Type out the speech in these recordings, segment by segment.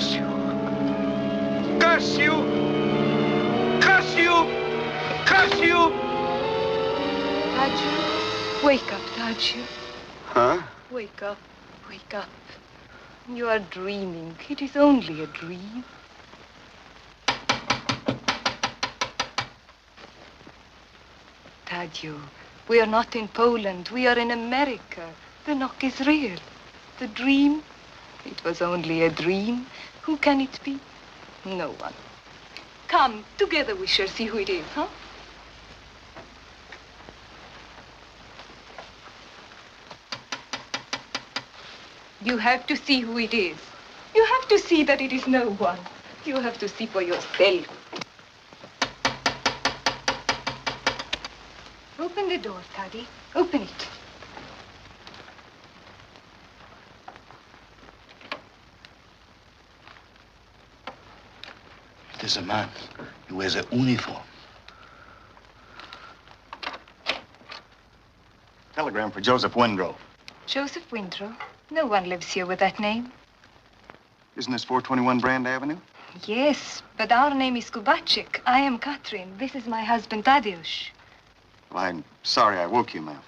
Curse you! Curse you! Curse you! Curse you! Thaddeus, wake up, Thaddeus. Huh? Wake up, wake up. You are dreaming. It is only a dream. Thaddeus, we are not in Poland. We are in America. The knock is real. The dream, it was only a dream. Who can it be? No one. Come, together we shall see who it is, huh? You have to see who it is. You have to see that it is no one. You have to see for yourself. Open the door, Thaddeus. Open it. It is a man. He wears a uniform. Telegram for Joseph Windrow. Joseph Windrow? No one lives here with that name. Isn't this 421 Brand Avenue? Yes, but our name is Kubacek. I am Catherine. This is my husband, Thaddeus. Well, I'm sorry I woke you, ma'am.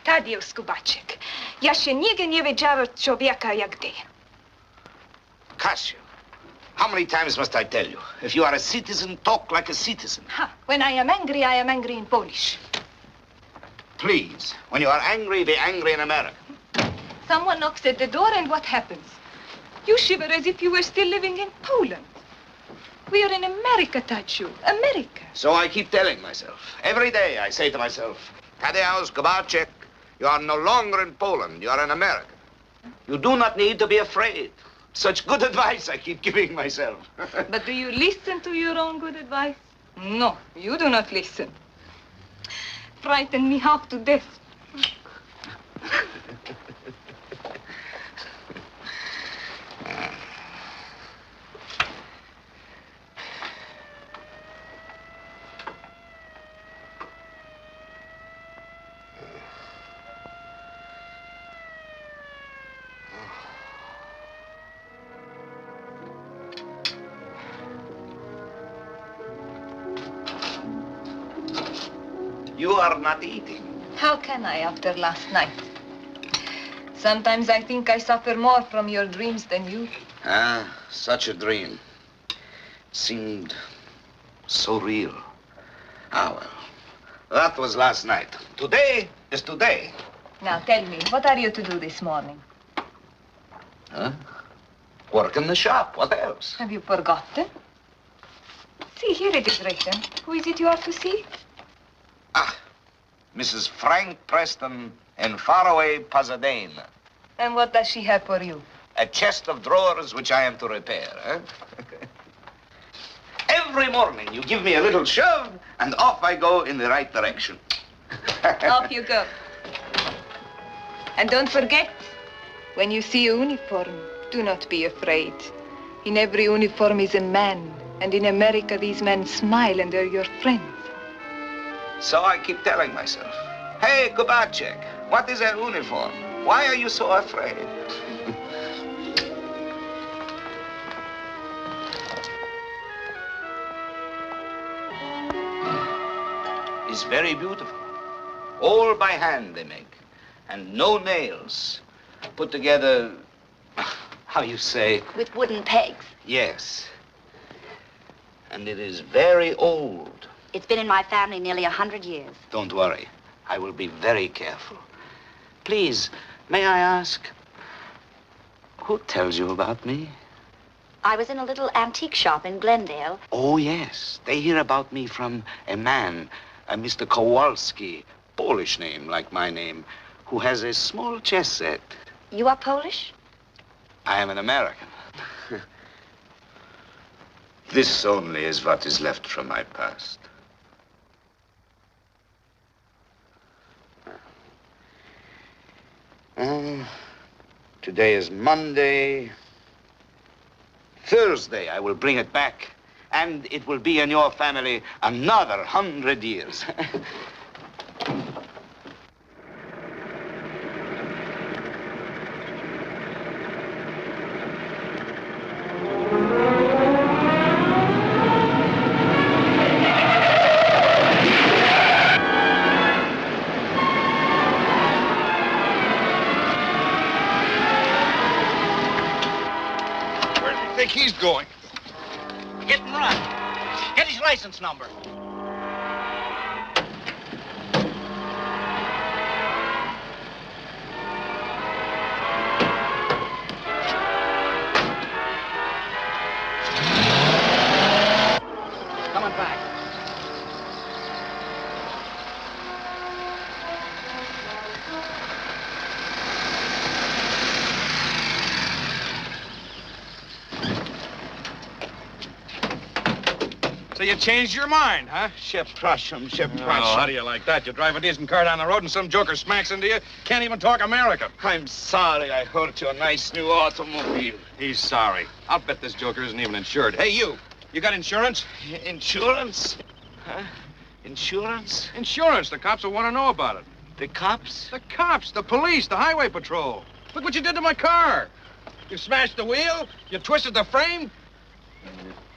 Thaddeus Kubacek. Ja się nigdy nie wiedziałem człowieka jak ty. Cassio, how many times must I tell you? If you are a citizen, talk like a citizen. Ha, when I am angry in Polish. Please, when you are angry, be angry in American. Someone knocks at the door and what happens? You shiver as if you were still living in Poland. We are in America, Thaddeus. America. So I keep telling myself. Every day I say to myself, Thaddeus, Kubacek, you are no longer in Poland. You are in America. You do not need to be afraid. Such good advice I keep giving myself. But do you listen to your own good advice? No, you do not listen. Frighten me half to death. You are not eating. How can I after last night? Sometimes I think I suffer more from your dreams than you. Ah, such a dream. Seemed so real. Ah, well, that was last night. Today is today. Now tell me, what are you to do this morning? Huh? Work in the shop. What else? Have you forgotten? See, here it is written. Who is it you are to see? Ah, Mrs. Frank Preston in faraway Pasadena. And what does she have for you? A chest of drawers which I am to repair, eh? Every morning you give me a little shove, and off I go in the right direction. Off you go. And don't forget, when you see a uniform, do not be afraid. In every uniform is a man, and in America these men smile and are your friends. So I keep telling myself, hey, Kubacek, what is a uniform? Why are you so afraid? It's very beautiful. All by hand they make. And no nails. Put together, how you say? With wooden pegs. Yes. And it is very old. It's been in my family nearly 100 years. Don't worry. I will be very careful. Please, may I ask, who tells you about me? I was in a little antique shop in Glendale. Oh, yes. They hear about me from a man, a Mr. Kowalski, Polish name like my name, who has a small chess set. You are Polish? I am an American. This only is what is left from my past. Today is Monday. Thursday, I will bring it back. And it will be in your family another 100 years. think he's going? Hit and run. Get his license number. Coming back. So you changed your mind, huh? Przepraszam. Oh, how do you like that? You drive a decent car down the road and some joker smacks into you. Can't even talk American. I'm sorry I hurt your nice new automobile. He's sorry. I'll bet this joker isn't even insured. Hey, you got insurance? Insurance? Huh? Insurance? Insurance. The cops will want to know about it. The cops? The cops, the police, the highway patrol. Look what you did to my car. You smashed the wheel, you twisted the frame.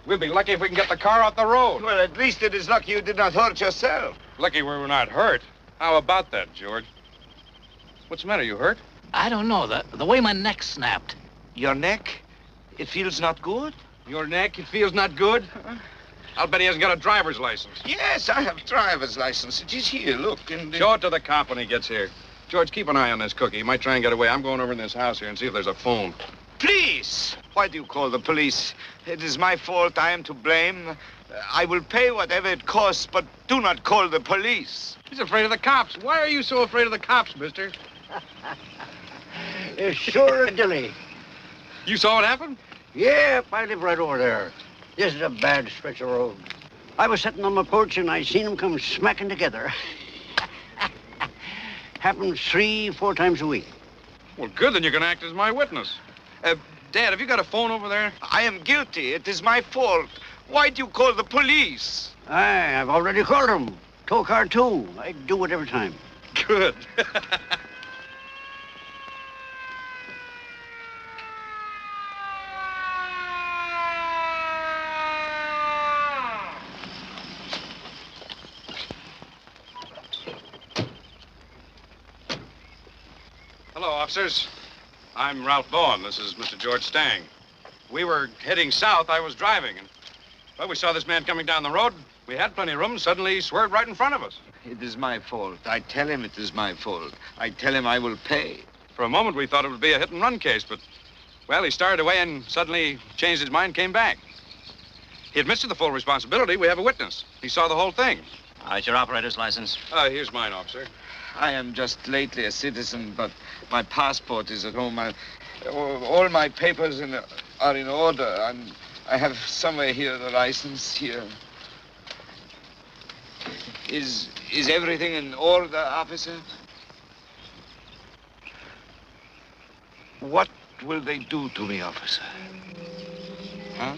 We'll be lucky if we can get the car off the road. Well, at least it is lucky you did not hurt yourself. Lucky we were not hurt. How about that, George? What's the matter? You hurt? I don't know. The way my neck snapped. Your neck? It feels not good? Your neck? It feels not good? I'll bet he hasn't got a driver's license. Yes, I have driver's license. It is here, look. Show it to the cop when he gets here. George, keep an eye on this cookie. He might try and get away. I'm going over in this house here and see if there's a phone. Please! Why do you call the police? It is my fault. I am to blame. I will pay whatever it costs, but do not call the police. He's afraid of the cops. Why are you so afraid of the cops, mister? It's sure a dilly. You saw what happened? Yep, I live right over there. This is a bad stretch of road. I was sitting on my porch and I seen them come smacking together. Happens 3-4 times a week. Well, good, then you can act as my witness. Dad, have you got a phone over there? I am guilty. It is my fault. Why do you call the police? Aye, I've already called them. Tow car, too. I do it every time. Good. Hello, officers. I'm Ralph Bowen. This is Mr. George Stang. We were heading south. I was driving, and well, we saw this man coming down the road. We had plenty of room. Suddenly, he swerved right in front of us. It is my fault. I tell him it is my fault. I tell him I will pay. For a moment, we thought it would be a hit-and-run case, but, well, he started away and suddenly changed his mind, came back. He admits to the full responsibility. We have a witness. He saw the whole thing. It's your operator's license. Here's mine, officer. I am just lately a citizen, but my passport is at home. All my papers are in order. I have somewhere here the license here. Is everything in order, officer? What will they do to me, officer? Huh?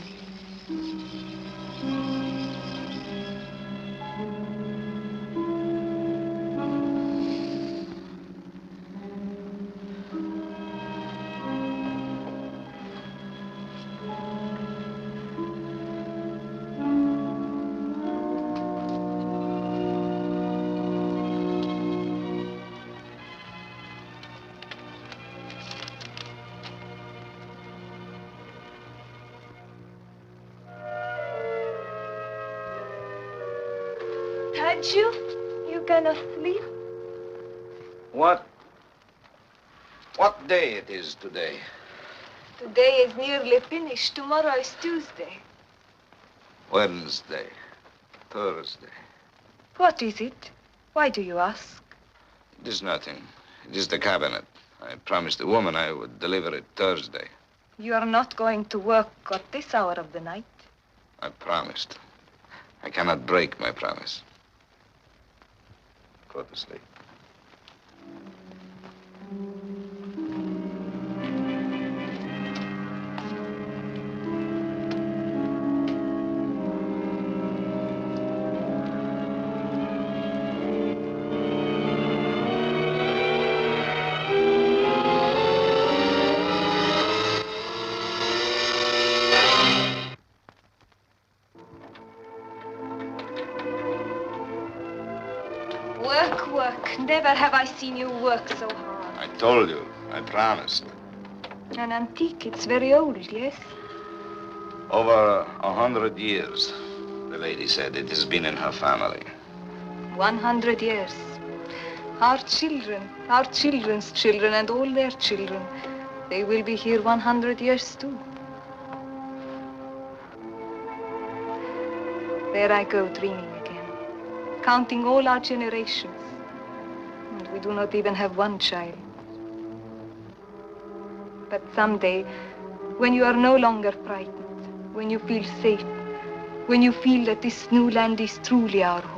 You cannot sleep? What day it is today? Today is nearly finished. Tomorrow is Tuesday. Wednesday, Thursday. What is it? Why do you ask? It is nothing. It is the cabinet. I promised the woman I would deliver it Thursday. You are not going to work at this hour of the night? I promised. I cannot break my promise. Go to sleep. Work. Never have I seen you work so hard. I told you. I promised. An antique. It's very old, yes? Over 100 years, the lady said. It has been in her family. 100 years. Our children, our children's children, and all their children, they will be here 100 years too. There I go dreaming again, counting all our generations. And we do not even have one child. But someday, when you are no longer frightened, when you feel safe, when you feel that this new land is truly our home,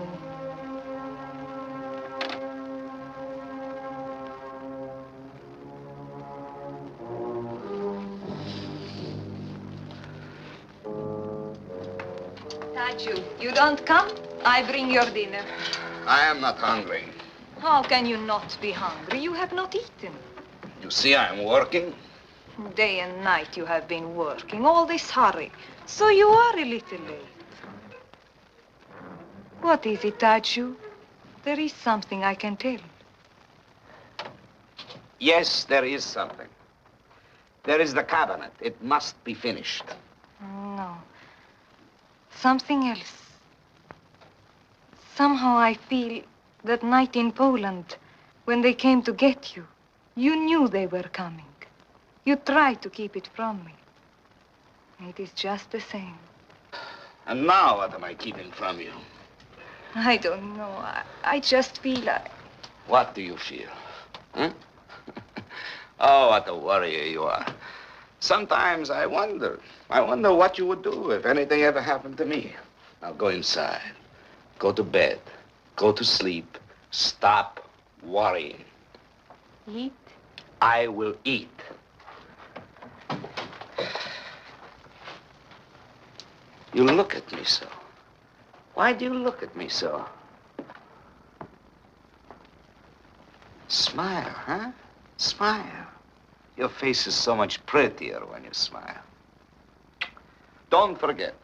you don't come, I bring your dinner. I am not hungry. How can you not be hungry? You have not eaten. You see, I am working. Day and night you have been working, all this hurry. So you are a little late. What is it, Thaddeus? There is something I can tell. Yes, there is something. There is the cabinet. It must be finished. No. Something else. Somehow I feel that night in Poland, when they came to get you, you knew they were coming. You tried to keep it from me. It is just the same. And now what am I keeping from you? I don't know. I just feel What do you feel? Huh? Oh, what a worrier you are. Sometimes I wonder what you would do if anything ever happened to me. Now go inside. Go to bed. Go to sleep. Stop worrying. Eat? I will eat. You look at me so. Why do you look at me so? Smile, huh? Smile. Your face is so much prettier when you smile. Don't forget,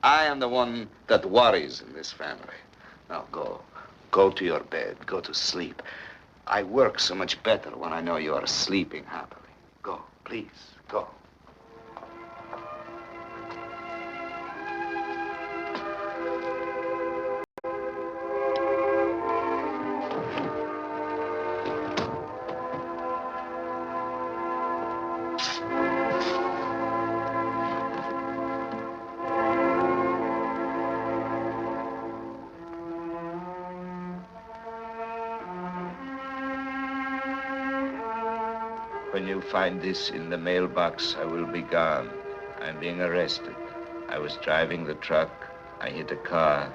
I am the one that worries in this family. Now go. Go to your bed. Go to sleep. I work so much better when I know you are sleeping happily. Go, please, go. When you find this in the mailbox, I will be gone. I'm being arrested. I was driving the truck. I hit a car.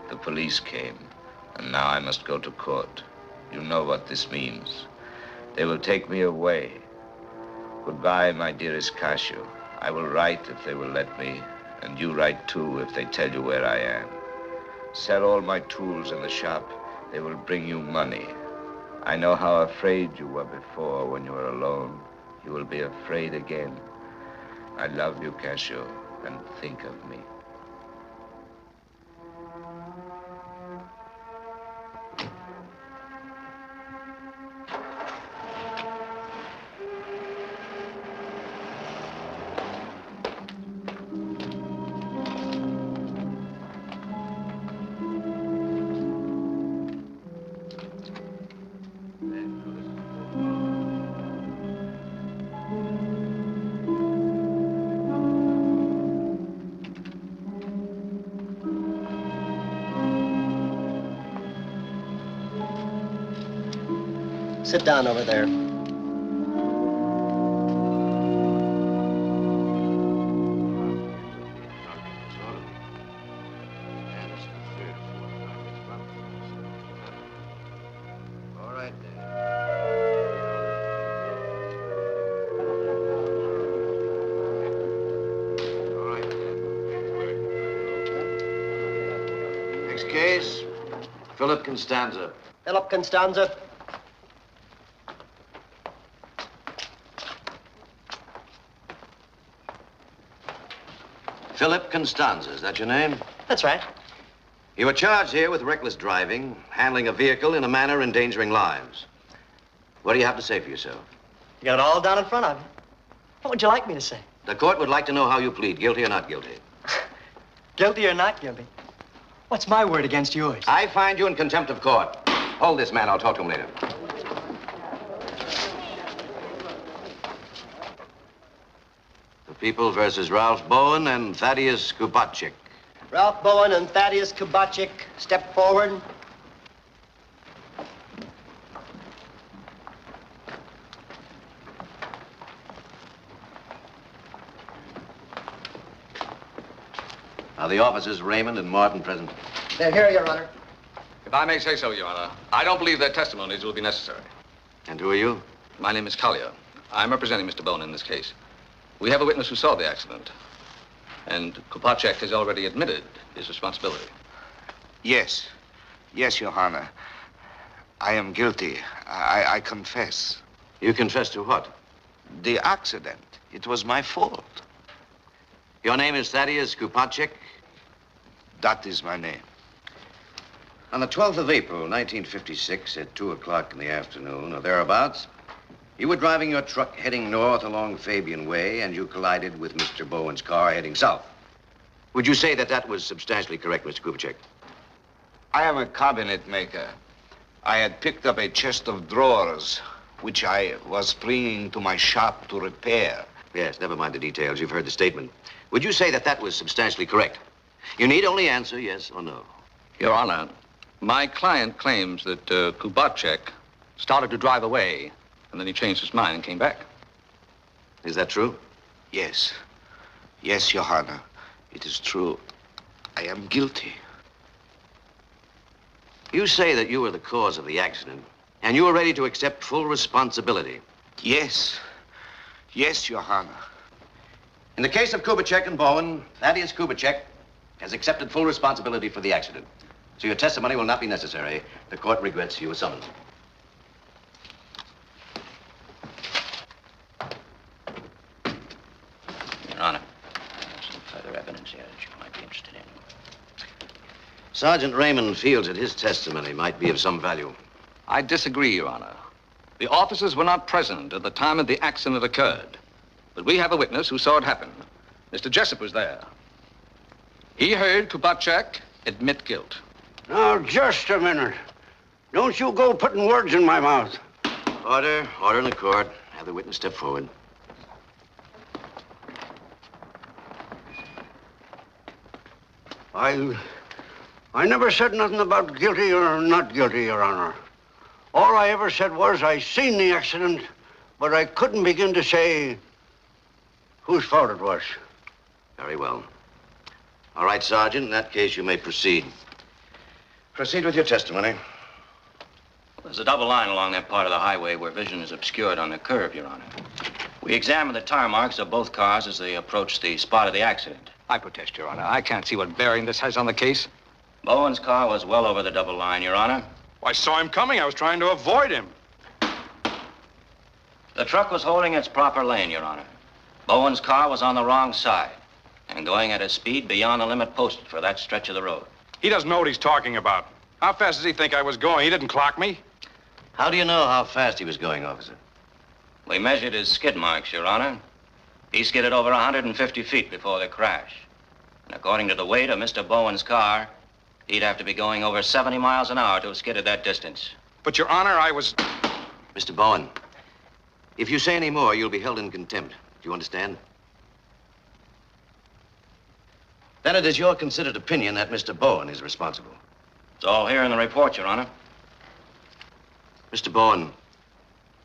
The police came. And now I must go to court. You know what this means. They will take me away. Goodbye, my dearest Casio. I will write if they will let me. And you write too if they tell you where I am. Sell all my tools in the shop. They will bring you money. I know how afraid you were before when you were alone. You will be afraid again. I love you, Casio, and think of me. Sit down over there. All right, then. All right, then. Next case, Philip Constanza. Philip Constanza. Philip Constanza, is that your name? That's right. You were charged here with reckless driving, handling a vehicle in a manner endangering lives. What do you have to say for yourself? You got it all down in front of you. What would you like me to say? The court would like to know how you plead, guilty or not guilty. Guilty or not guilty? What's my word against yours? I find you in contempt of court. Hold this man. I'll talk to him later. The People versus Ralph Bowen and Thaddeus Kubacik. Ralph Bowen and Thaddeus Kubacik, step forward. Are the officers Raymond and Martin present? They're here, Your Honor. If I may say so, Your Honor, I don't believe their testimonies will be necessary. And who are you? My name is Collier. I'm representing Mr. Bowen in this case. We have a witness who saw the accident, and Kupacek has already admitted his responsibility. Yes. Yes, Your Honor. I am guilty. I confess. You confess to what? The accident. It was my fault. Your name is Thaddeus Kupacek? That is my name. On the 12th of April, 1956, at 2 o'clock in the afternoon, or thereabouts, you were driving your truck heading north along Fabian Way, and you collided with Mr. Bowen's car heading south. Would you say that that was substantially correct, Mr. Kupacek? I am a cabinet maker. I had picked up a chest of drawers, which I was bringing to my shop to repair. Yes, never mind the details. You've heard the statement. Would you say that that was substantially correct? You need only answer yes or no. Your Honor, my client claims that Kubacek started to drive away, and then he changed his mind and came back. Is that true? Yes. Yes, Your Honor. It is true. I am guilty. You say that you were the cause of the accident, and you were ready to accept full responsibility. Yes. Yes, Your Honor. In the case of Kubacek and Bowen, Thaddeus Kubacek has accepted full responsibility for the accident. So your testimony will not be necessary. The court regrets you were summoned. Your Honor, I have some further evidence here that you might be interested in. Sergeant Raymond feels that his testimony might be of some value. I disagree, Your Honor. The officers were not present at the time of the accident occurred. But we have a witness who saw it happen. Mr. Jessup was there. He heard Kubacek admit guilt. Now, just a minute. Don't you go putting words in my mouth. Order. Order in the court. Have the witness step forward. I never said nothing about guilty or not guilty, Your Honor. All I ever said was I seen the accident, but I couldn't begin to say whose fault it was. Very well. All right, Sergeant. In that case, you may proceed. Proceed with your testimony. There's a double line along that part of the highway where vision is obscured on the curve, Your Honor. We examined the tire marks of both cars as they approached the spot of the accident. I protest, Your Honor. I can't see what bearing this has on the case. Bowen's car was well over the double line, Your Honor. I saw him coming. I was trying to avoid him. The truck was holding its proper lane, Your Honor. Bowen's car was on the wrong side and going at a speed beyond the limit posted for that stretch of the road. He doesn't know what he's talking about. How fast does he think I was going? He didn't clock me. How do you know how fast he was going, officer? We measured his skid marks, Your Honor. He skidded over 150 feet before the crash. And according to the weight of Mr. Bowen's car, he'd have to be going over 70 miles an hour to have skidded that distance. But, Your Honor, I was... Mr. Bowen, if you say any more, you'll be held in contempt. Do you understand? Then it is your considered opinion that Mr. Bowen is responsible. It's all here in the report, Your Honor. Mr. Bowen,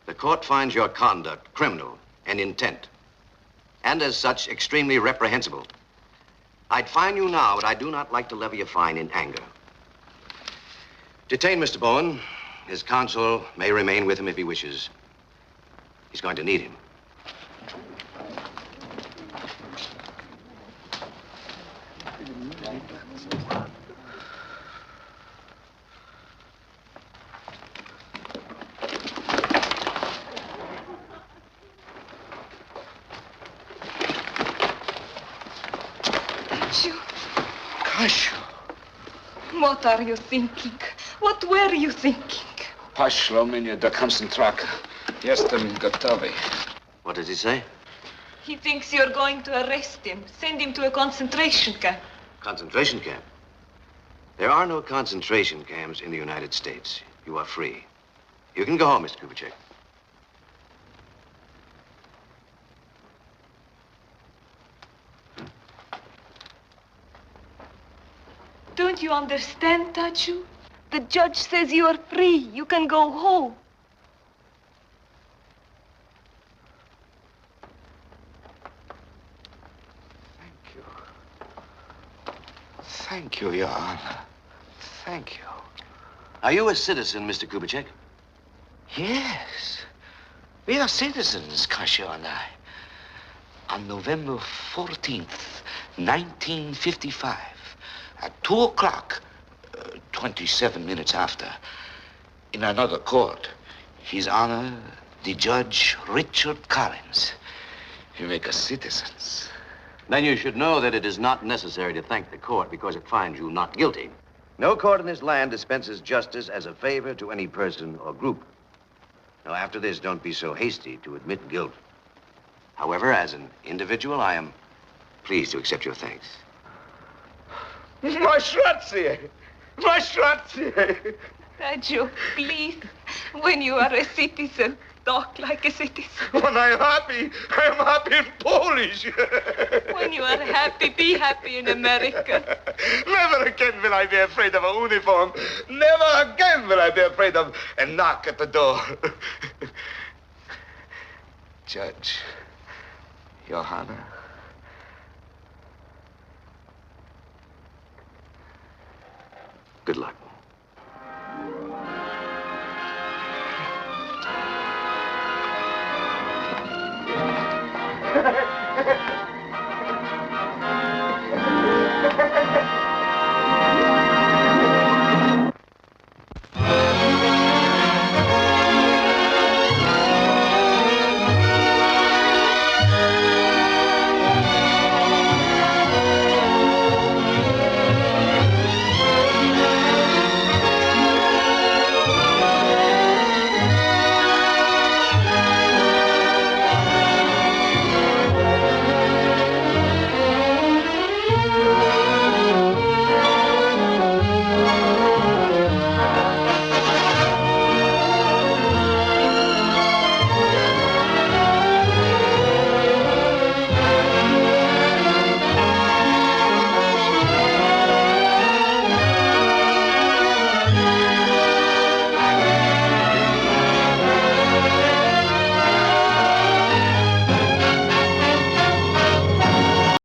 the court finds your conduct criminal and intent, and as such, extremely reprehensible. I'd fine you now, but I do not like to levy a fine in anger. Detain Mr. Bowen. His counsel may remain with him if he wishes. He's going to need him. Hush. What are you thinking? What were you thinking? Poszło mnie do koncentraka. Jestem gotowy. What does he say? He thinks you're going to arrest him, send him to a concentration camp. Concentration camp? There are no concentration camps in the United States. You are free. You can go home, Mr. Kubitschek. Don't you understand, Tachu? The judge says you are free. You can go home. Thank you, Your Honor. Thank you. Are you a citizen, Mr. Kubitschek? Yes. We are citizens, Kasia and I. On November 14th, 1955, at 2 o'clock, 27 minutes after, in another court, His Honor, the Judge Richard Collins, he make us citizens. Then you should know that it is not necessary to thank the court because it finds you not guilty. No court in this land dispenses justice as a favor to any person or group. Now, after this, don't be so hasty to admit guilt. However, as an individual, I am pleased to accept your thanks. My Schratzie! My Schratzie! Tachu, please, when you are a citizen, talk like a citizen. When I'm happy in Polish. When you are happy, be happy in America. Never again will I be afraid of a uniform. Never again will I be afraid of a knock at the door. Judge, Your Honor. Good luck.